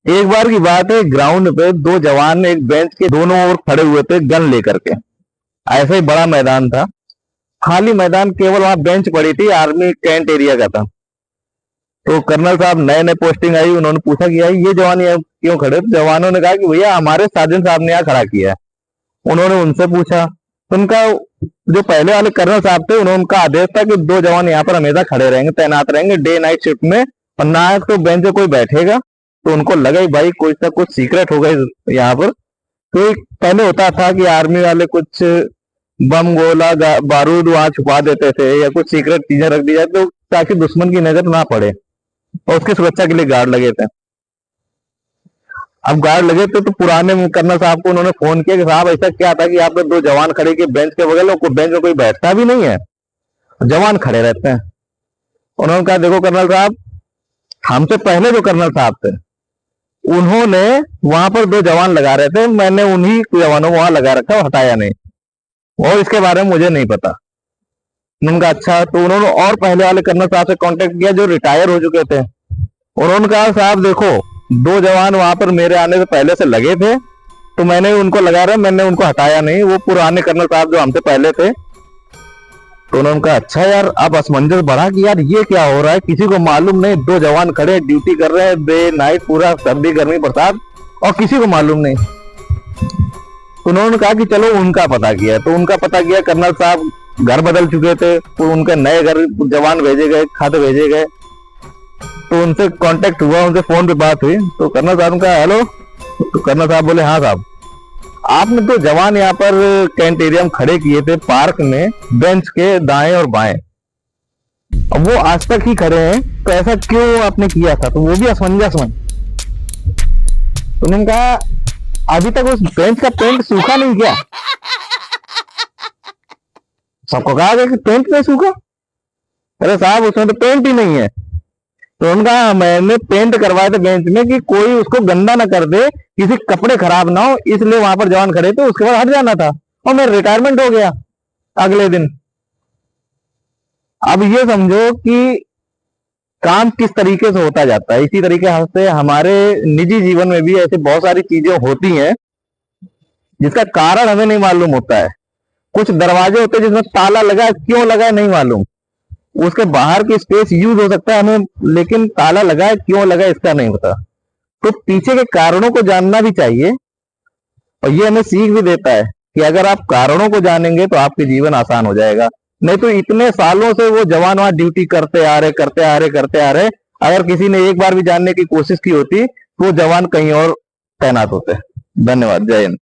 एक बार की बात है, ग्राउंड पे दो जवान एक बेंच के दोनों ओर खड़े हुए थे गन लेकर के। ऐसा ही बड़ा मैदान था, खाली मैदान, केवल वहां बेंच पड़ी थी, आर्मी कैंट एरिया का था। तो कर्नल साहब नए नए पोस्टिंग आई, उन्होंने पूछा कि यार ये जवान यहाँ क्यों खड़े? तो जवानों ने कहा कि भैया हमारे सार्जेंट साहब ने यहाँ खड़ा किया है। उन्होंने उनसे पूछा तो उनका जो पहले वाले कर्नल साहब थे, उन्होंने उनका आदेश था कि दो जवान यहाँ पर हमेशा खड़े रहेंगे, तैनात रहेंगे डे नाइट शिफ्ट में, और ना तो बेंच पे कोई बैठेगा। तो उनको लगा कि भाई कुछ ना कुछ सीक्रेट होगा यहाँ पर। तो पहले होता था कि आर्मी वाले कुछ बम गोला बारूद वहां छुपा देते थे, या कुछ सीक्रेट चीजें रख दी जाए तो ताकि दुश्मन की नजर ना पड़े, और उसकी सुरक्षा के लिए गार्ड लगे थे। अब गार्ड लगे थे तो पुराने कर्नल साहब को उन्होंने फोन किया कि साहब ऐसा क्या था कि यहाँ पे दो जवान खड़े के बेंच के बगल, बेंच में कोई बैठता भी नहीं है, जवान खड़े रहते हैं। उन्होंने कहा देखो कर्नल साहब, हमसे पहले जो कर्नल साहब थे उन्होंने वहां पर दो जवान लगा रहे थे, मैंने उन्हीं जवानों को वहां लगा रखा, हटाया नहीं, और इसके बारे में मुझे नहीं पता। उन्होंने कहा अच्छा। तो उन्होंने और पहले वाले कर्नल साहब से कांटेक्ट किया जो रिटायर हो चुके थे। उन्होंने कहा साहब देखो, दो जवान वहां पर मेरे आने से पहले से लगे थे, तो मैंने उनको लगा रहा, मैंने उनको हटाया नहीं, वो पुराने कर्नल साहब जो हमसे पहले थे। तो उन्होंने कहा अच्छा यार, अब असमंजस बढ़ा कि यार ये क्या हो रहा है, किसी को मालूम नहीं, दो जवान खड़े ड्यूटी कर रहे हैं डे नाइट, पूरा सर्दी गर्मी बरसात, और किसी को मालूम नहीं। तो उन्होंने कहा कि चलो उनका पता किया। तो उनका पता किया, कर्नल साहब घर बदल चुके थे, तो उनके नए घर जवान भेजे गए, खत भेजे गए। तो उनसे कांटेक्ट हुआ, उनसे फोन पे बात हुई। तो कर्नल साहब का हेलो। तो कर्नल साहब बोले हाँ साहब, आपने तो जवान यहाँ पर कैंट एरिया में खड़े किए थे पार्क में, बेंच के दाएं और बाएं, अब वो आज तक ही खड़े हैं, तो ऐसा क्यों आपने किया था? तो वो भी असमंजस में। तो उन्होंने कहा अभी तक उस बेंच का पेंट सूखा नहीं गया। सबको कहा गया कि पेंट नहीं सूखा। अरे साहब उसमें तो पेंट ही नहीं है। तो उनका मैंने पेंट करवाए थे बेंच में कि कोई उसको गंदा ना कर दे, किसी कपड़े खराब ना हो, इसलिए वहां पर जवान खड़े थे, उसके बाद हट जाना था, और मैं रिटायरमेंट हो गया अगले दिन। अब ये समझो कि काम किस तरीके से होता जाता है। इसी तरीके से हमारे निजी जीवन में भी ऐसे बहुत सारी चीजें होती हैं जिसका कारण हमें नहीं मालूम होता है। कुछ दरवाजे होते हैं जिसमें ताला लगा है, क्यों लगा है नहीं मालूम, उसके बाहर की स्पेस यूज हो सकता है हमें, लेकिन ताला लगा है क्यों लगा है इसका नहीं पता। तो पीछे के कारणों को जानना भी चाहिए, और ये हमें सीख भी देता है कि अगर आप कारणों को जानेंगे तो आपके जीवन आसान हो जाएगा। नहीं तो इतने सालों से वो जवान वहां ड्यूटी करते आ रहे, अगर किसी ने एक बार भी जानने की कोशिश की होती तो वो जवान कहीं और तैनात होते। धन्यवाद, जय हिंद।